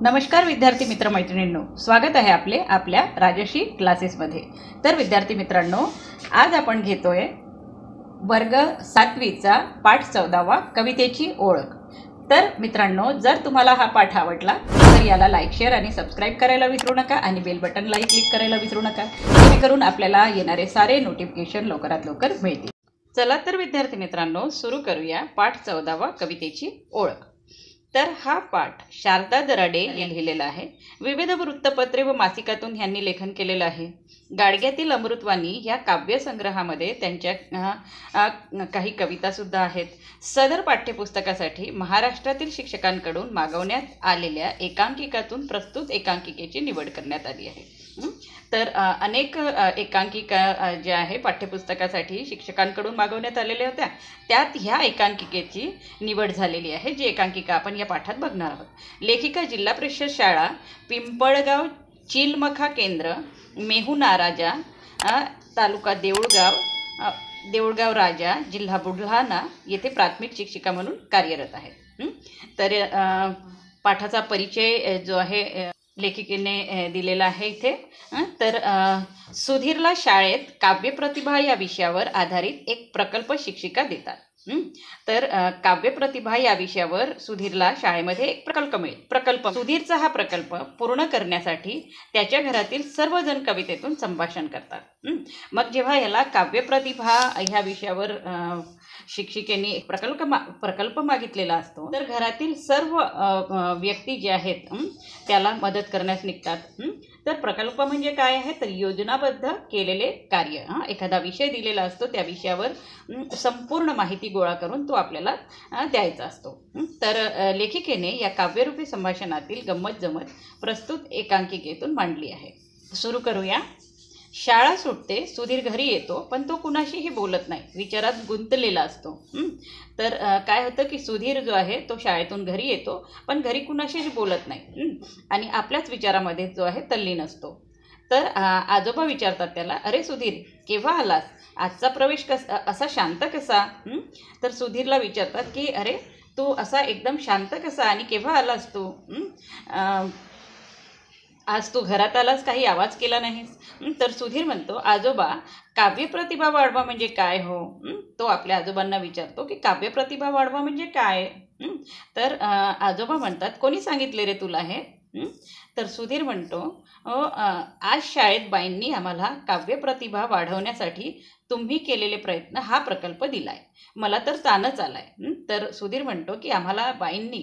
नमस्कार विद्यार्थी मित्र मैत्रिणींनो, स्वागत आहे आपल्या राजश्री क्लासेसमध्ये। तर विद्यार्थी मित्रांनो, आज आपण घेतोय वर्ग 7वीचा पाठ 14वा कवितेची ओळख। तर मित्रांनो, जर तुम्हाला हा पाठ आवडला तर याला लाईक, शेअर आणि सबस्क्राइब करायला विसरू नका आणि बेल बटनला क्लिक करायला विसरू नका, जेणेकरून आपल्याला येणारे सारे नोटिफिकेशन लवकरात लवकर मिळतील। चला तर विद्यार्थी मित्रांनो, सुरू करूया पाठ 14वा कवितेची ओळख। तर हा पाठ शारदा दराडे यांनी लिहिलेला आहे। विविध वृत्तपत्रे व मासिकातून यांनी लेखन केलेलं आहे। गाडग्यातील अमृतवाणी या काव्यसंग्रहामध्ये त्यांच्या काही कविता सुद्धा आहेत। सदर पाठ्यपुस्तकासाठी महाराष्ट्रातील शिक्षकांकडून मागवण्यात आलेल्या एकांकिकातून प्रस्तुत एकांकिकेची निवड करण्यात आली आहे। तर अनेक एकांकिका ज्या आहे पाठ्यपुस्तकासाठी शिक्षकांकडून मागवण्यात आलेल्या होत्या, त्यात ह्या एकांकिकेची निवड झालेली आहे, जी एकांकिका आपण या पाठात बघणार आहोत। लेखिका जिल्हा परिषद शाळा पिंपळगाव, चिलमखा केंद्र, मेहुणा राजा, तालुका देऊळगाव राजा, जिल्हा बुलढाणा येथे प्राथमिक शिक्षिका म्हणून कार्यरत आहेत। तर पाठाचा परिचय जो आहे लेखिकेने दिलेला आहे इथे। तर सुधीरला शाळेत काव्यप्रतिभा या विषयावर आधारित एक प्रकल्प शिक्षिका देतात। तर काव्यप्रतिभा या विषयावर सुधीरला शाळेमध्ये एक प्रकल्प सुधीरचा हा प्रकल्प पूर्ण करण्यासाठी त्याच्या घरातील सर्वजण कवितेतून संभाषण करतात। मग जेव्हा याला काव्यप्रतिभा ह्या विषयावर शिक्षिकेने एक प्रकल्प मागितलेला असतो, तर घरातील सर्व व्यक्ती जे आहेत त्याला मदत करण्यास निघतात। तर प्रकल्प म्हणजे काय आहे, तर योजनाबद्ध केलेले कार्य। एखादा विषय दिलेला असतो, त्या विषयावर संपूर्ण माहिती गोळा करून तो आपल्याला द्यायचा असतो। तर लेखिकेने या काव्यरूपी संभाषणातील गंमत जमत प्रस्तुत एकांकिकेतून मांडली आहे। सुरू करूया। शाळा सुटते, सुधीर घरी येतो, पण तो कुणाशीही बोलत नाही, विचारात गुंतलेला असतो। तर काय होतं की सुधीर जो आहे तो शाळेतून घरी येतो, पण घरी कुणाशीही बोलत नाही आणि आपल्याच विचारामध्ये जो आहे तल्लीन असतो। तर आजोबा विचारतात त्याला, अरे सुधीर, केव्हा आलास? आजचा प्रवेश असा शांत कसा? तर सुधीरला विचारतात की अरे तू असा एकदम शांत कसा आणि केव्हा आलास तू? आज तू घरात आलास, काही आवाज केला नाहीस? तर सुधीर म्हणतो, आजोबा, काव्यप्रतिभा वाढवा म्हणजे काय हो? तो आपल्या आजोबांना विचारतो की काव्यप्रतिभा वाढवा म्हणजे काय? तर आजोबा म्हणतात, कोणी सांगितले रे तुला हे? तर सुधीर म्हणतो, आज शाळेत बाईंनी आम्हाला काव्यप्रतिभा वाढवण्यासाठी तुम्ही केलेले प्रयत्न हा प्रकल्प दिलाय, मला तर ताणच आलाय। तर सुधीर म्हणतो की आम्हाला बाईंनी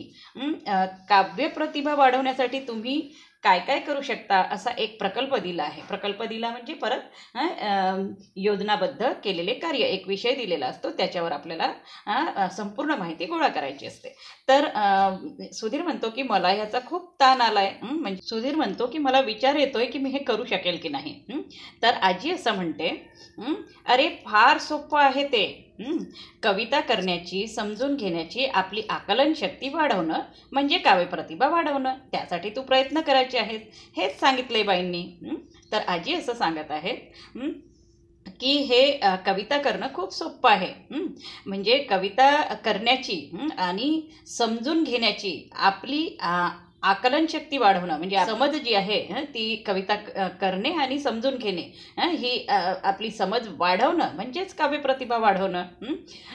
काव्यप्रतिभा वाढवण्यासाठी तुम्ही काय काय करू शकता असा एक प्रकल्प दिला आहे। प्रकल्प दिला म्हणजे परत योजनाबद्ध केलेले कार्य, एक विषय दिलेला असतो, त्याच्यावर आपल्याला संपूर्ण माहिती गोळा करायची असते। तर सुधीर म्हणतो की मला ह्याचा खूप ताण आलाय, म्हणजे सुधीर म्हणतो की मला विचार येतोय की मी हे करू शकेल की नाही। तर आजी असं म्हणते, अरे फार सोपं आहे ते, कविता करण्याची, समजून घेण्याची आपली आकलन शक्ती वाढवणं म्हणजे काव्यप्रतिभा वाढवणं, त्यासाठी तू प्रयत्न करायचे आहेत, हेच सांगितलंय बाईंनी। तर आजी असं सांगत आहेत की हे कविता करणं खूप सोपं आहे, म्हणजे कविता करण्याची आणि समजून घेण्याची आपली आकलन शक्ती वाढवणं म्हणजे समज जी आहे ती कविता करणे आणि समजून घेणे, ही आपली समज वाढवणं म्हणजेच काव्यप्रतिभा वाढवणं,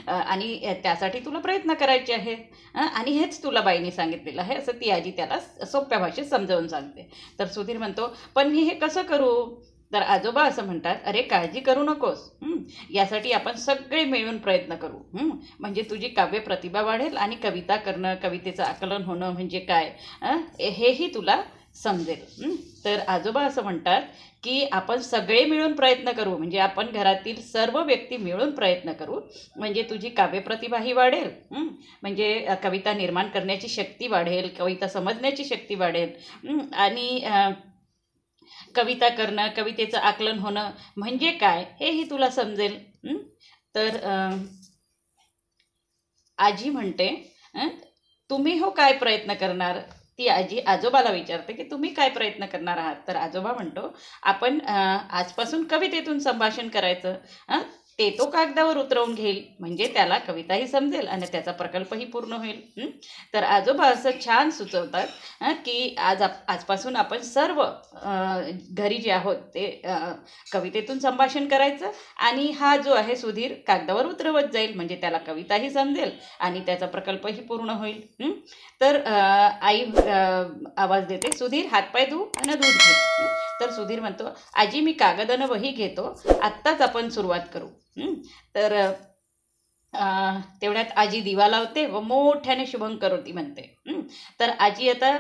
आणि त्यासाठी तुला प्रयत्न करायचे आहेत आणि हेच तुला बाईंनी सांगितलेलं आहे, असं ती आजी त्याला सोप्या भाषेत समजावून सांगते। तर सुधीर म्हणतो, पण मी हे कसं करू? तर आजोबा असं म्हणतात, अरे काळजी करू नकोस, यासाठी आपण सगळे मिळून प्रयत्न करू, म्हणजे तुझी काव्यप्रतिभा वाढेल आणि कविता करणं, कवितेचं आकलन होणं म्हणजे काय हेही तुला समजेल। तर आजोबा असं म्हणतात की आपण सगळे मिळून प्रयत्न करू, म्हणजे आपण घरातील सर्व व्यक्ती मिळून प्रयत्न करू, म्हणजे तुझी काव्यप्रतिभाही वाढेल, म्हणजे कविता निर्माण करण्याची शक्ती वाढेल, कविता समजण्याची शक्ती वाढेल आणि कविता करणं, कवितेचं आकलन होणं म्हणजे काय हेही तुला समजेल। तर आजी म्हणते, तुम्ही हो काय प्रयत्न करणार? ती आजी आजोबाला विचारते की तुम्ही काय प्रयत्न करणार आहात? तर आजोबा म्हणतो, आपण आजपासून कवितेतून संभाषण करायचं, ते तो कागदावर उतरवून घेईल, म्हणजे त्याला कविताही समजेल आणि त्याचा प्रकल्पही पूर्ण होईल. तर आजोबा असं छान सुचवतात की आजपासून आपण सर्व घरी जे आहोत ते कवितेतून संभाषण करायचं, आणि हा जो आहे सुधीर कागदावर उतरवत जाईल, म्हणजे त्याला कविताही समजेल आणि त्याचा प्रकल्पही पूर्ण होईल. तर आई आवाज देते, सुधीर हातपाय धू आणि दूध घे. तर सुधीर म्हणतो, आजी मी कागद आणि वही घेतो, आत्ताच आपण सुरुवात करू. तर तेवढ्यात आजी दिवा लावते व मोठ्याने शुभंकरोती म्हणते. तर आजी आता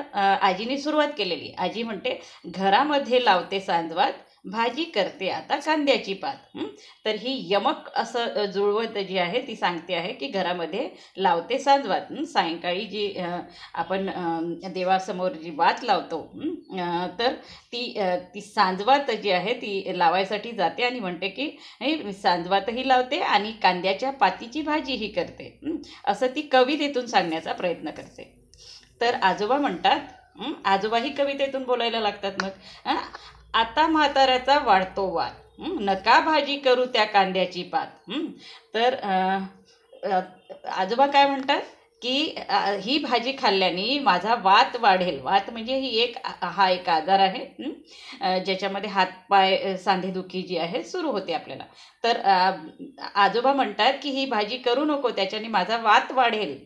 आजीने सुरुवात केलेली. आजी म्हणते, घरामध्ये लावते सांजवात, भाजी करते आता कांद्याची पात. तर ही यमक असं जुळवत जी आहे ती सांगते आहे की घरामध्ये लावते सांजवात. सायंकाळी जी आपण देवासमोर जी वात लावतो, तर ती सांजवात जी आहे ती लावायसाठी जाते आणि म्हणते की सांजवातही लावते आणि कांद्याच्या पातीची भाजीही करते. असं ती कवितेतून सांगण्याचा प्रयत्न करते. तर आजोबा म्हणतात, आजोबाही कवितेतून बोलायला लागतात. मग आता म्हाताऱ्याचा वाढतो वाद, नका भाजी करू त्या कांद्याची पात. तर आजोबा काय म्हणतात की ही भाजी खाल्ल्याने माझा वात वाढेल. वात म्हणजे हा एक आजार आहे ज्याच्यामध्ये हातपाय सांधेदुखी जी आहे सुरू होते आपल्याला. तर आजोबा म्हणतात की ही भाजी करू नको, त्याच्याने माझा वात वाढेल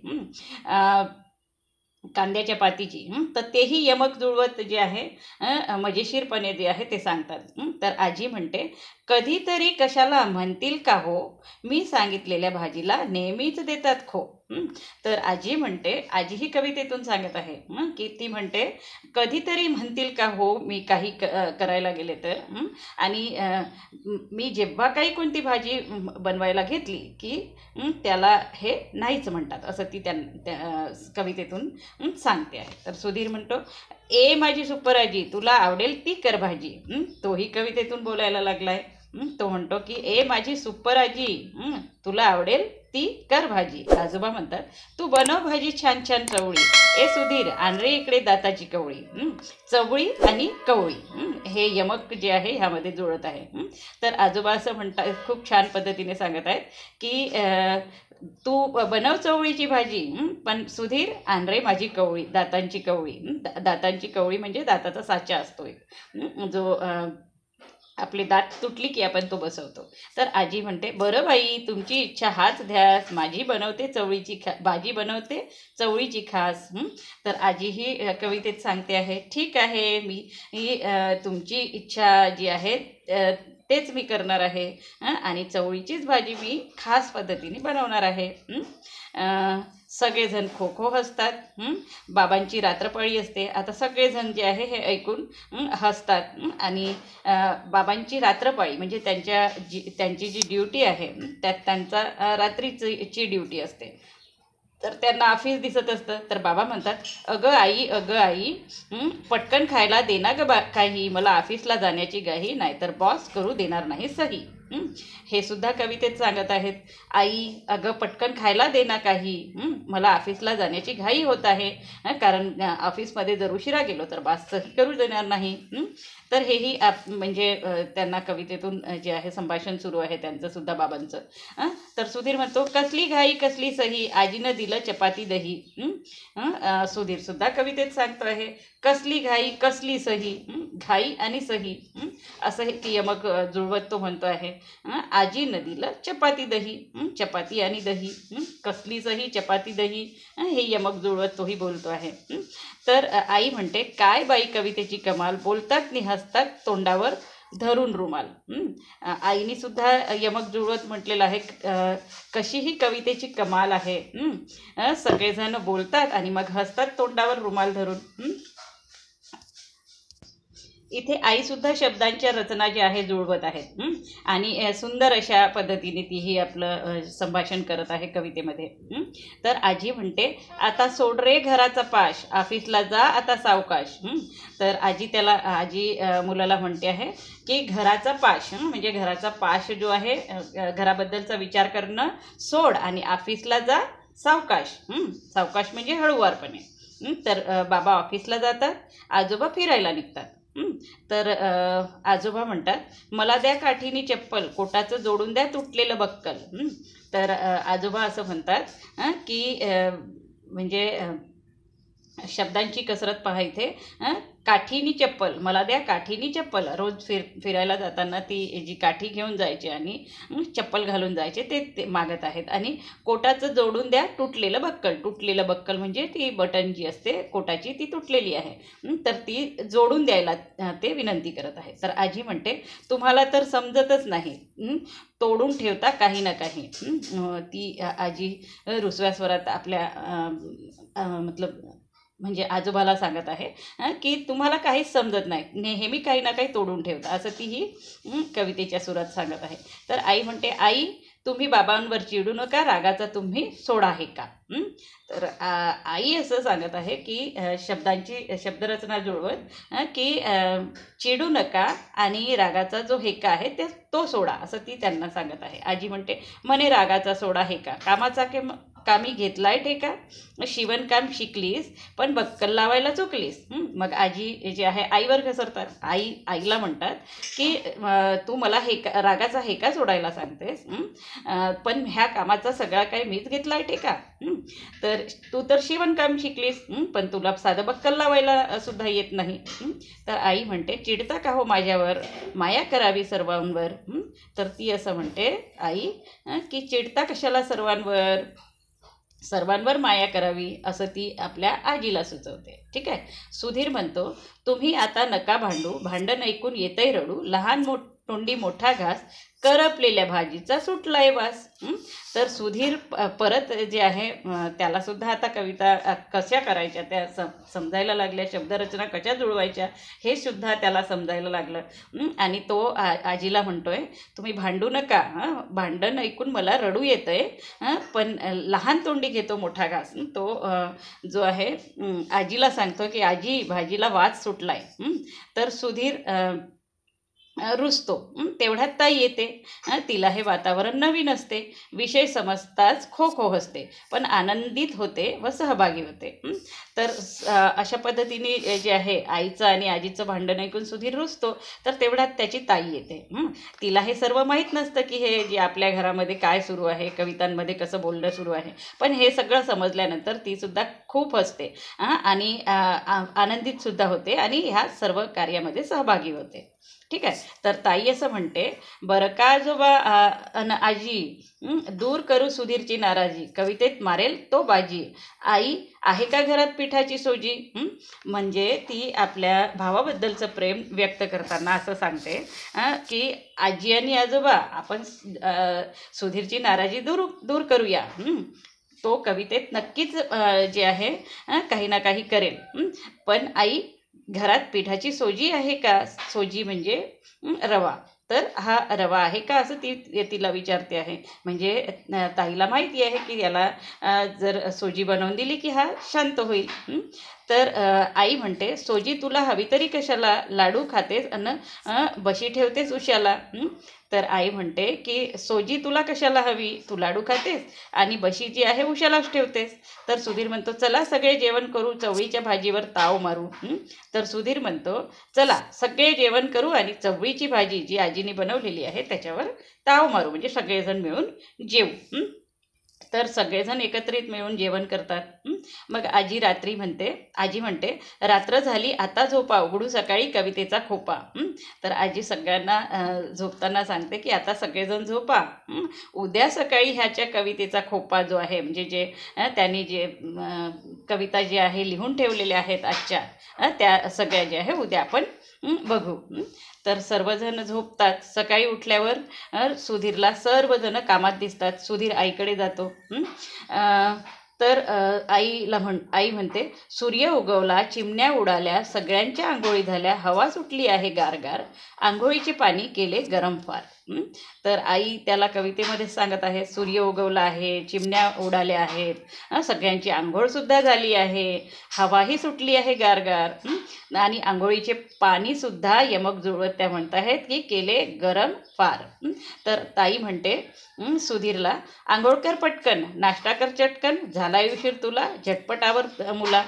कांद्याच्या पातीची. तर तेही यमक जुळवत जे आहे मजेशीरपणे जे आहे ते सांगतात. तर आजी म्हणते, कधीतरी कशाला म्हणतील का हो, मी सांगितलेल्या भाजीला नेहमीच देतात खो. तर आजी म्हणते, आजी ही कवितेतून सांगत आहे की ती म्हणते, कधीतरी म्हणतील का हो मी काही करायला गेले तर, आणि मी जेव्हा काही कोणती भाजी बनवायला घेतली की त्याला हे नाहीच म्हणतात, असं ती त्या कवितेतून सांगते आहे. तर सुधीर म्हणतो, ए माझी सुपर आजी तुला आवडेल ती कर भाजी. तोही कवितेतून बोलायला लागलाय. तो म्हणतो की ए माझी सुपर आजी तुला आवडेल ती कर भाजी. आजोबा म्हणतात, तू बनव भाजी छान छान चवळी, ए सुधीर आण रे इकडे दाताची कवळी. चवळी आणि कवळी हे यमक जे आहे ह्यामध्ये जुळत आहे. तर आजोबा असं म्हणतात, खूप छान पद्धतीने सांगत आहेत की तू बनव चवळीची भाजी, पण सुधीर आण रे माझी कवळी, दातांची कवळी. दातांची कवळी म्हणजे दाताचा साचा असतो एक, जो आपले दात तुटली की आपण तो बसवतो. तर आजी म्हणते, बरं बाई तुमची इच्छा हाच ध्यास, माझी बनवते चवळीची भाजी बनवते चवळीची खास. तर आजी ही कवितेत सांगते आहे, ठीक आहे मी तुमची इच्छा जी आहे तेच मी करणार आहे आणि चवळीचीच भाजी मी खास पद्धतीने बनवणार आहे. सगळेजण खो खो हसतात. बाबांची रात्रपाळी असते. आता सगळेजण जे आहे हे ऐकून हसतात आणि बाबांची रात्रपाळी म्हणजे त्यांची जी ड्युटी आहे त्यात त्यांचा रात्रीची ड्युटी असते. तर त्यांना ऑफिस दिसत असतं. तर बाबा म्हणतात, अगं आई पटकन खायला दे ना ग काही, मला ऑफिसला जाण्याची घाई, नाही तर बॉस करू देणार नाही सही. हे सुद्धा कवितेत सांगत आहेत. आई अगं पटकन खायला दे ना काही, मला ऑफिसला जाण्याची घाई होत आहे, कारण ऑफिसमध्ये जर उशिरा गेलो तर बॉस सही करू देणार नाही. तर हेही म्हणजे त्यांना कवितेतून जे आहे संभाषण सुरू आहे त्यांचं सुद्धा बाबांचं. तर सुधीर म्हणतो, कसली घाई कसली सही, आजीनं दिलं चपाती दही. सुधीर सुद्धा कवितेत सांगतो आहे, कसली घाई कसली सही, घाई आणि सही असं हे यमक जुळवत तो म्हणतो आहे. आजीनं दिलं चपाती दही, चपाती आणि दही, कसली सही चपाती दही हे यमक जुळवत तोही बोलतो आहे. तर आई म्हणते, काय बाई कवितेची कमाल, बोलतात नि हसतात तोंडावर धरून रुमाल. आईनी सुद्धा यमक जुळवत म्हटलेलं आहे, कशी ही कवितेची कमाल आहे. सगळेजण बोलतात आणि मग हसतात तोंडावर रुमाल धरून. इथे आई सुद्धा शब्दांच्या रचना ज्या आहे जुळवत आहेत आणि सुंदर अशा पद्धतीने तीही आपलं संभाषण करत आहे कवितेमध्ये. तर आजी म्हणते, आता सोड रे घराचा पाश, ऑफिसला जा आता सावकाश. तर आजी मुलाला म्हणते आहे की घराचा पाश म्हणजे घराचा पाश जो आहे घराबद्दलचा विचार करणं सोड आणि ऑफिसला जा सावकाश. सावकाश म्हणजे हळूवारपणे. तर बाबा ऑफिसला जातात, आजोबा फिरायला निघतात. तर आजोबा म्हणतात मला द्या काठीनी चप्पल, कोटाचं जोडून द्या तुटलेलं बक्कल. तर आजोबा असं म्हणतात की म्हणजे शब्दांची कसरत पहा इथे. काठीनी चप्पल, मला द्या काठीनी चप्पल. रोज फिरायला जाताना ती जी काठी घेऊन जायचे आणि चप्पल घालून जायचे ते मागत आहेत. आणि कोटाचं जोडून द्या तुटलेलं बक्कल. तुटलेलं बक्कल म्हणजे ती बटन जी असते कोटाची ती तुटलेली आहे, तर ती जोडून द्यायला ते विनंती करत आहे. तर आजी म्हणते तुम्हाला तर समजतच नाही, तोडून ठेवता काही ना काही. ती आजी रुसव्या स्वरात आपल्या मतलब म्हणजे आजोबाला सांगत आहे की तुम्हाला काहीच समजत नाही, नेहमी काही ना काही तोडून ठेवता, असं ती ही कवितेच्या सुरात सांगत आहे. तर आई म्हणते आई तुम्ही बाबांवर चिडू नका, रागाचा तुम्ही सोडा हे का. तर आई असं सांगत आहे की शब्दांची शब्दरचना जुळवत की चिडू नका आणि रागाचा जो हेका आहे तो सोडा, असं ती त्यांना सांगत आहे. आजी म्हणते म्हणे रागाचा सोडा हेका, कामाचा कामी घेतलाय ठेका, शिवणकाम शिकलीस पण बक्कल लावायला चुकलीस. मग आजी जे आहे आईवर घसरतात. आईला म्हणतात की तू मला रागाचा हेका सोडायला सांगतेस, पण ह्या कामाचा सगळा काही मीच घेतलाय ठेका. तर तू तर शिवणकाम शिकलीस, पण तुला साधं बक्कल लावायला सुद्धा येत नाही. तर आई म्हणते चिडता का हो माझ्यावर, माया करावी सर्वांवर. तर ती असं म्हणते आई की चिडता कशाला सर्वांवर माया करावी, असं ती आपल्या आजीला सुचवते. ठीक आहे. सुधीर म्हणतो तुम्ही आता नका भांडू, भांडण ऐकून येतंय रडू, लहान तोंडी मोठा घास, करपलेल्या भाजीचा सुटलाय वास. तर सुधीर परत जे आहे त्याला सुद्धा आता कविता कशा करायच्या त्या समजायला लागल्या, शब्दरचना कशा जुळवायच्या हे सुद्धा त्याला समजायला लागलं. आणि तो आजीला म्हणतोय तुम्ही भांडू नका, भांडण ऐकून मला रडू येतंय, पण लहान तोंडी घेतो मोठा घास. तो जो आहे आजीला सांगतो की आजी भाजीला वास सुटलाय. तर सुधीर रुसतो. तेवढ्यात ताई येते. तिला हे वातावरण नवीन असते, विषय समजताच खो खो हसते, पण आनंदित होते व सहभागी होते. तर अशा पद्धतीने जे आहे आईचं आणि आजीचं भांडण ऐकून सुधीर रुसतो. तर तेवढ्यात त्याची ताई येते. तिला हे सर्व माहीत नसतं की हे जे आपल्या घरामध्ये काय सुरू आहे, कवितांमध्ये कसं बोलणं सुरू आहे, पण हे सगळं समजल्यानंतर ती सुद्धा खूप हसते आणि आनंदित सुद्धा होते आणि ह्या सर्व कार्यामध्ये सहभागी होते. ठीक आहे. तर ताई असं म्हणते बरं का आजोबा अन आजी, दूर करू सुधीरची नाराजी, कवितेत मारेल तो बाजी, आई आहे का घरात पिठाची सोजी. म्हणजे ती आपल्या भावाबद्दलचं प्रेम व्यक्त करताना असं सांगते की आजी आणि आजोबा आपण सुधीरची नाराजी दूर करूया. तो कवितेत नक्कीच जे आहे काही ना काही करेल, पण आई घरात पिठाची सोजी आहे का. सोजी म्हणजे रवा. तर हा रवा आहे का असं तिला विचारते आहे. म्हणजे ताईला माहिती आहे की याला जर सोजी बनवून दिली की हा शांत होईल. तर आई म्हणते सोजी तुला हवी तरी कशाला, लाडू खातेस अन बशी ठेवतेस उशाला. तर आई म्हणते की सोजी तुला कशाला हवी, तू लाडू खातेस आणि बशी जी आहे उशालाच ठेवतेस. तर सुधीर म्हणतो चला सगळे जेवण करू, चवळीच्या भाजीवर ताव मारू. तर सुधीर म्हणतो चला सगळे जेवण करू आणि चवळीची भाजी जी आजीने बनवलेली आहे त्याच्यावर ताव मारू, म्हणजे सगळेजण मिळून जेवू. तर सगळेजण एकत्रित मिळून जेवण करतात. मग आजी म्हणते रात्र झाली आता झोपा, उघडू सकाळी कवितेचा खोपा. तर आजी सगळ्यांना झोपताना सांगते की आता सगळेजण झोपा, उद्या सकाळी ह्याच्या कवितेचा खोपा जो आहे म्हणजे जे त्यांनी जे कविता जी आहे लिहून ठेवलेल्या आहेत आजच्या त्या सगळ्या ज्या आहे उद्या आपण बघू. तर सर्वजण झोपतात. सकाळी उठल्यावर सुधीरला सर्वजण कामात दिसतात. सुधीर आईकडे जातो. तर आई म्हणते सूर्य उगवला, चिमण्या उडाल्या, सगळ्यांच्या आंघोळी झाल्या, हवा सुटली आहे गारगार, आंघोळीचे पाणी केले गरम फार. तर आई त्याला कवितेमध्ये सांगत आहे सूर्य उगवला आहे, चिमण्या उडाल्या आहेत, सगळ्यांची आंघोळसुद्धा झाली आहे, हवाही सुटली आहे गारगार आणि आंघोळीचे पाणीसुद्धा यमक जुळवत त्या म्हणत आहेत की केले गरम फार. तर ताई म्हणते सुधीरला आंघोळ कर पटकन, नाश्ता कर चटकन, झाला उशीर तुला झटपटावर मुला.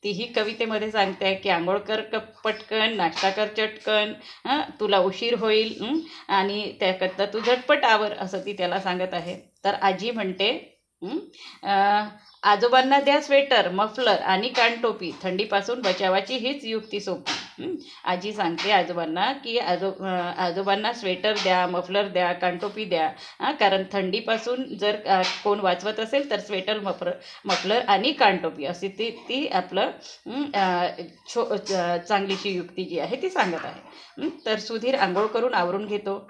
तीही कवितेमध्ये सांगते आहे की आंघोळ कर पटकन, नाश्ता कर चटकन, तुला उशीर होईल, आणि त्याकरता तू झटपट आवर, असं ती त्याला सांगत आहे. तर आजी म्हणते, हं, अ, आजोबांना द्या स्वेटर, मफलर आणि कानटोपी, थंडीपासून बचावाची हीच युक्ती सोपी. आजी सांगते आजोबांना की आजोबांना स्वेटर द्या, मफलर द्या, कानटोपी द्या, कारण थंडीपासून जर कोण वाचवत असेल तर स्वेटर, मफलर आणि कानटोपी अशी ती ती आपलं चांगलीशी युक्ती जी आहे ती सांगत आहे. तर सुधीर आंघोळ करून आवरून घेतो.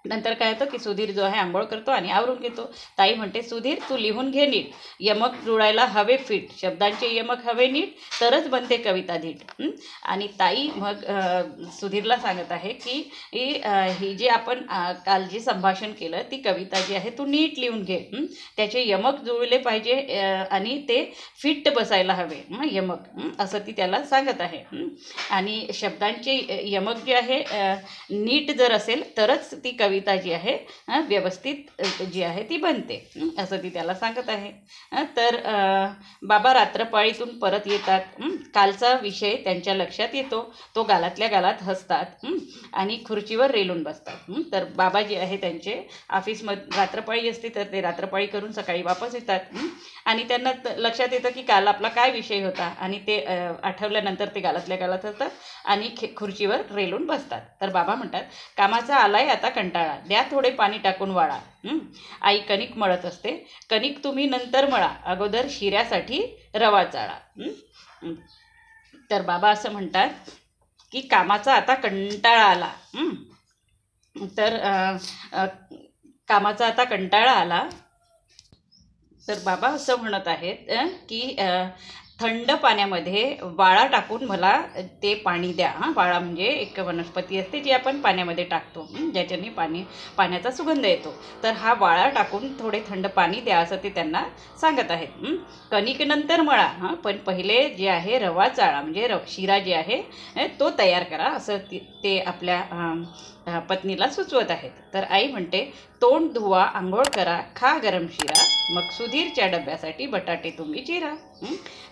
नंतर काय होतं की सुधीर जो आहे आंघोळ करतो आणि आवरून घेतो. ताई म्हणते, सुधीर तू लिहून घे नीट, यमक जुळायला हवे फिट, शब्दांचे यमक हवे नीट, तरच बनते कविता धीट. आणि ताई मग सुधीरला सांगत आहे की ही जी आपण काल जे संभाषण केलं ती कविता जी आहे तू नीट लिहून घे, त्याचे यमक जुळले पाहिजे, आणि ते फिट बसायला हवे यमक, असं ती त्याला सांगत आहे. आणि शब्दांचे यमक जे आहे नीट जर असेल तरच ती कविता जी आहे व्यवस्थित जी आहे ती बनते, असं ती त्याला सांगत आहे. तर बाबा रात्रपाळीतून परत येतात. कालचा विषय त्यांच्या लक्षात येतो. तो गालातल्या गालात हसतात आणि खुर्चीवर रेलून बसतात. तर बाबा जे आहे त्यांचे ऑफिसमध्ये रात्रपाळी असते, तर ते रात्रपाळी करून सकाळी वापस येतात. आणि त्यांना लक्षात येतं की काल आपला काय विषय होता, आणि ते आठवल्यानंतर ते गालातल्या गालात हसतात आणि खुर्चीवर रेलून बसतात. तर बाबा म्हणतात, कामाचा आलाय आता कंटाळा, द्या थोडे पाणी टाकून वाळा. आई कणिक मळत असते, कणिक तुम्ही नंतर मळा, अगोदर शिऱ्यासाठी रवा चाळा. तर बाबा असं म्हणतात की कामाचा आता कंटाळा आला. तर कामाचा आता कंटाळा आला. तर बाबा असं म्हणत आहेत की थंड पाण्यामध्ये वाळा टाकून मला ते पाणी द्या. वाळा म्हणजे एक वनस्पती असते जी आपण पाण्यामध्ये टाकतो, ज्याच्याने पाण्याचा सुगंध येतो. तर हा वाळा टाकून थोडे थंड पाणी द्या, असं ते त्यांना सांगत आहेत. कणिक नंतर मळा, पण पहिले जे आहे रवा चाळा, म्हणजे शिरा जे आहे तो तयार करा, असं ते आपल्या पत्नीला सुचवत आहेत. तर आई म्हणते, तोंड धुवा, आंघोळ करा, खा गरम शिरा, मग सुधीरच्या डब्यासाठी बटाटे तुम्ही चिरा.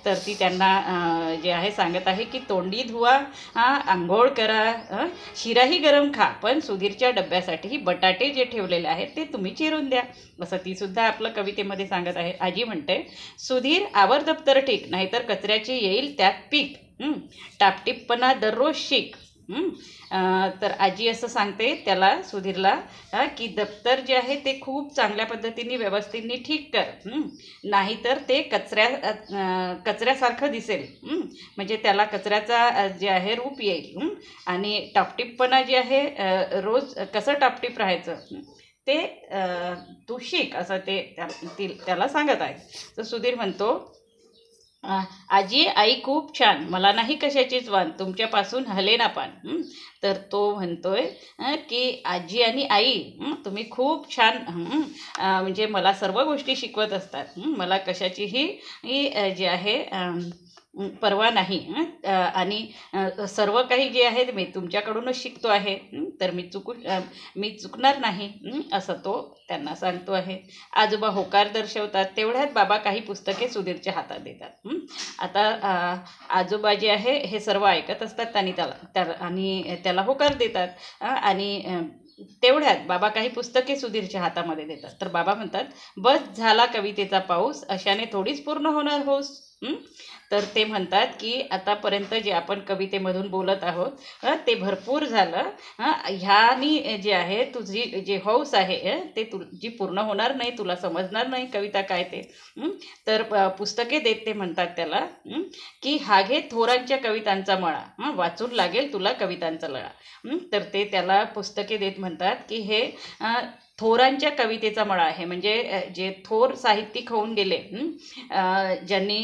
तर ती त्यांना जे आहे सांगत आहे की तोंडी धुवा, आंघोळ करा, शिराही गरम खा, पण सुधीरच्या डब्यासाठीही बटाटे जे ठेवलेले आहेत ते तुम्ही चिरून द्या, असं ती सुद्धा आपलं कवितेमध्ये सांगत आहे. आजी म्हणते, सुधीर आवर दप्तर ठीक, नाहीतर कचऱ्याचे येईल त्यात पीक, टापटिपपणा दररोज शिक. तर आजी असं सांगते त्याला, सुधीरला, की दप्तर जे आहे ते खूप चांगल्या पद्धतीने व्यवस्थितनी ठीक कर, नाहीतर ते कचऱ्यासारखं दिसेल, म्हणजे त्याला कचऱ्याचा जे आहे रूप येईल. आणि टापटिपपणा जे आहे रोज कसं टापटीप राहायचं ते तू शिक, असं ते त्याला सांगत आहे. तर सुधीर म्हणतो, आजी आई खूप छान, मला नाही कशाचीच वाण, तुमच्यापासून हले ना पान. तर तो म्हणतोय की आजी आणि आई तुम्ही खूप छान, म्हणजे मला सर्व गोष्टी शिकवत असतात, मला कशाचीही जे आहे पर्वा नाही, आणि सर्व काही जे आहे मी तुमच्याकडूनच शिकतो आहे, तर मी चुकणार नाही, असं तो त्यांना सांगतो आहे. आजोबा होकार दर्शवतात, तेवढ्यात बाबा काही पुस्तके सुधीरच्या हातात देतात. आता आजोबा जे आहे हे सर्व ऐकत असतात आणि त्याला होकार देतात, आणि तेवढ्यात बाबा काही पुस्तके सुधीरच्या हातामध्ये देतात. तर बाबा म्हणतात, बस झाला कवितेचा पाऊस, अशाने थोडीच पूर्ण होणार होस. तर ते म्हणतात की आतापर्यंत जे आपण कवितेमधून बोलत आहोत ते भरपूर झालं, ह्यानी जे आहे तुझी जे हौस आहे ते जी पूर्ण होणार नाही, तुला समजणार नाही कविता काय ते. तर पुस्तके देत ते म्हणतात त्याला की हा घे थोरांच्या कवितांचा मळा, वाचून लागेल तुला कवितांचा लळा. तर ते त्याला पुस्तके देत म्हणतात की हे थोरांच्या कवितेचा मळा आहे, म्हणजे जे थोर साहित्यिक होऊन गेले, ज्यांनी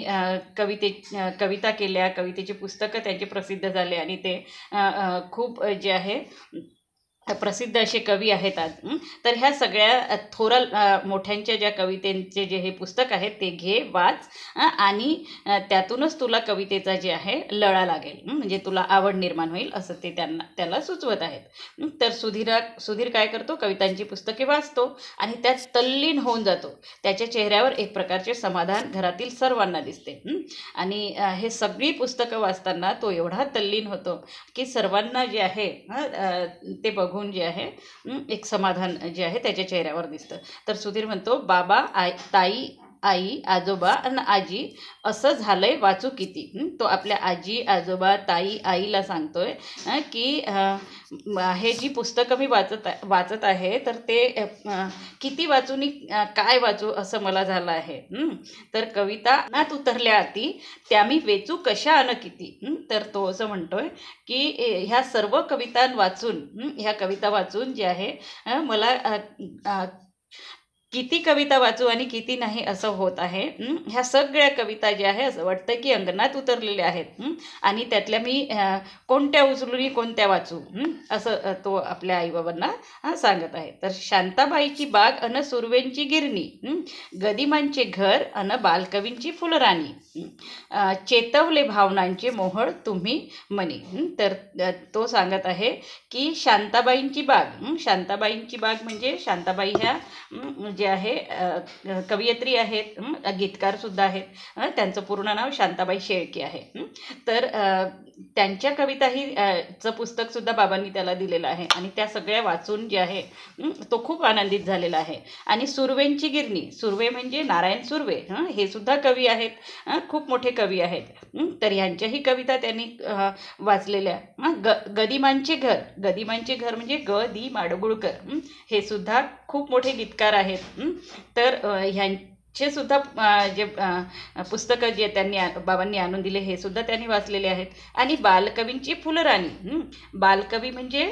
कविता केल्या, कवितेची पुस्तकं त्यांचे प्रसिद्ध झाले, आणि ते खूप जे आहे प्रसिद्ध असे कवी आहेत आज. तर ह्या सगळ्या थोर मोठ्यांच्या ज्या कवितेंचे जे हे पुस्तक आहे ते घे, वाच, आणि त्यातूनच तुला कवितेचा जे आहे लळा लागेल, म्हणजे तुला आवड निर्माण होईल असं ते त्याला सुचवत आहेत. तर सुधीर काय करतो, कवितांची पुस्तके वाचतो आणि त्यात तल्लीन होऊन जातो. त्याच्या चेहऱ्यावर एक प्रकारचे समाधान घरातील सर्वांना दिसते. आणि हे सगळी पुस्तकं वाचताना तो एवढा तल्लीन होतो की सर्वांना जे आहे ते बघून जे आहे एक समाधान जे आहे त्याच्या चेहऱ्यावर दिसतं. तर सुधीर म्हणतो, बाबा, ताई, आई, आजोबा आणि आजी, असं झालंय वाचू किती. तो आपल्या आजी, आजोबा, ताई, आईला सांगतोय की हे जी पुस्तकं मी वाचत आहे तर ते किती वाचून काय वाचू असं मला झालं आहे. तर कविता नात उतरल्या आती, त्या मी वेचू कशा अन किती. तर तो असं म्हणतोय की ह्या सर्व कविता वाचून जे आहे मला किती कविता वाचू आणि किती नाही असं होत आहे. ह्या सगळ्या कविता ज्या आहे असं वाटतं की अंगणात उतरलेल्या आहेत आणि त्यातल्या मी कोणत्या उचलून कोणत्या वाचू असं तो आपल्या आईबाबांना सांगत आहे. तर शांताबाईची बाग अन सुर्वेंची गिरणी, गदिमांचे घर अन बालकवींची फुलराणी, चेतवले भावनांचे मोहळ तुम्ही मनी. तर तो सांगत आहे की शांताबाईंची बाग म्हणजे शांताबाई ह्या जे आहे कवयित्री आहेत, गीतकार सुद्धा आहेत. त्यांचं पूर्ण नाव शांताबाई शेळके आहे. तर त्यांच्या कविताही चं पुस्तक सुद्धा बाबांनी त्याला दिलेलं आहे आणि त्या सगळ्या वाचून जे आहे तो खूप आनंदित झालेला आहे. आणि सुर्वेंची गिरणी, सुर्वे म्हणजे नारायण सुर्वे, हे सुद्धा कवी आहेत, खूप मोठे कवी आहेत. तर ह्यांच्याही कविता त्यांनी वाचलेल्या. गदिमांचे घर म्हणजे ग दी माडगुळकर, हे सुद्धा खूप मोठे गीतकार आहेत. तर ह्यांचे सुद्धा जे पुस्तकं जे बाबांनी आणून दिले हे सुद्धा त्यांनी वाचलेले आहेत. आणि बालकवींची फुलराणी, बालकवी म्हणजे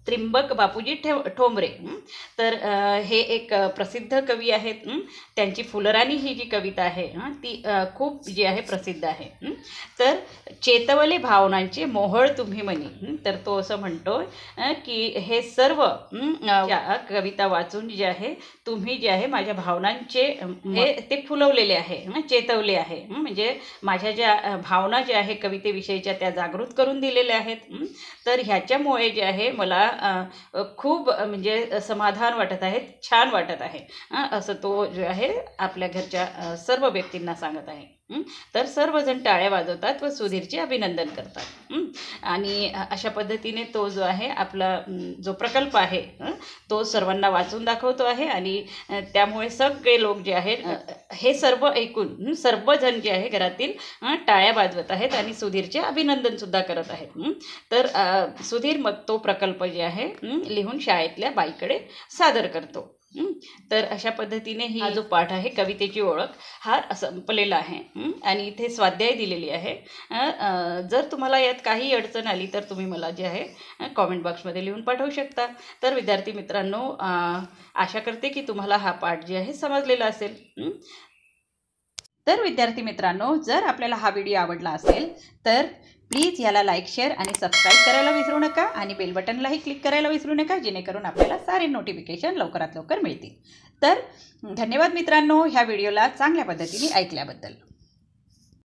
त्रिंबक बापूजी ठोंबरे. तर हे एक प्रसिद्ध कवी आहेत. त्यांची फुलराणी ही जी कविता आहे ती खूप जी आहे प्रसिद्ध आहे. तर चेतवले भावनांचे मोहळ तुम्ही मनी. तर तो असं म्हणतो की हे सर्व कविता वाचून जे आहे तुम्ही जे आहे माझ्या भावनांचे ते फुलवलेले आहे, चेतवले आहे, म्हणजे माझ्या ज्या भावना ज्या आहे कवितेविषयीच्या त्या जागृत करून दिलेल्या आहेत. तर ह्याच्यामुळे जे आहे मला खूप म्हणजे समाधान वाटत आहे, छान वाटत आहे असं तो जो आहे आपल्या घरच्या सर्व व्यक्तींना सांगत आहे. तर सर्वजण टाळ्या वाजवतात व सुधीरचे अभिनंदन करतात. आणि अशा पद्धतीने तो जो आहे आपला जो प्रकल्प आहे तो सर्वांना वाचून दाखवतो आहे. आणि त्यामुळे सगळे लोक जे आहेत हे सर्व ऐकून सर्वजण जे आहे घरातील टाळ्या वाजवत आहेत आणि सुधीरचे अभिनंदन सुद्धा करत आहेत. तर सुधीर मग तो प्रकल्प जे आहे लिहून शाळेतल्या बाईकडे सादर करतो. तर अशा पद्धतीने हा जो पाठ आहे कवितेची ओळख हा संपलेला आहे. आणि इथे स्वाध्याय दिलेली आहे. जर तुम्हाला यात काही अडचण आली तर तुम्ही मला जे आहे कॉमेंट बॉक्समध्ये लिहून पाठवू शकता. तर विद्यार्थी मित्रांनो, आशा करते की तुम्हाला हा पाठ जे आहे समजलेला असेल. तर विद्यार्थी मित्रांनो, जर आपल्याला हा व्हिडिओ आवडला असेल तर प्लीज याला लाईक, शेअर आणि सबस्क्राईब करायला विसरू नका आणि बेल बटनलाही क्लिक करायला विसरू नका, जेणेकरून आपल्याला सारे नोटिफिकेशन लवकरात लवकर मिळतील. तर धन्यवाद मित्रांनो, ह्या व्हिडिओला चांगल्या पद्धतीने ऐकल्याबद्दल.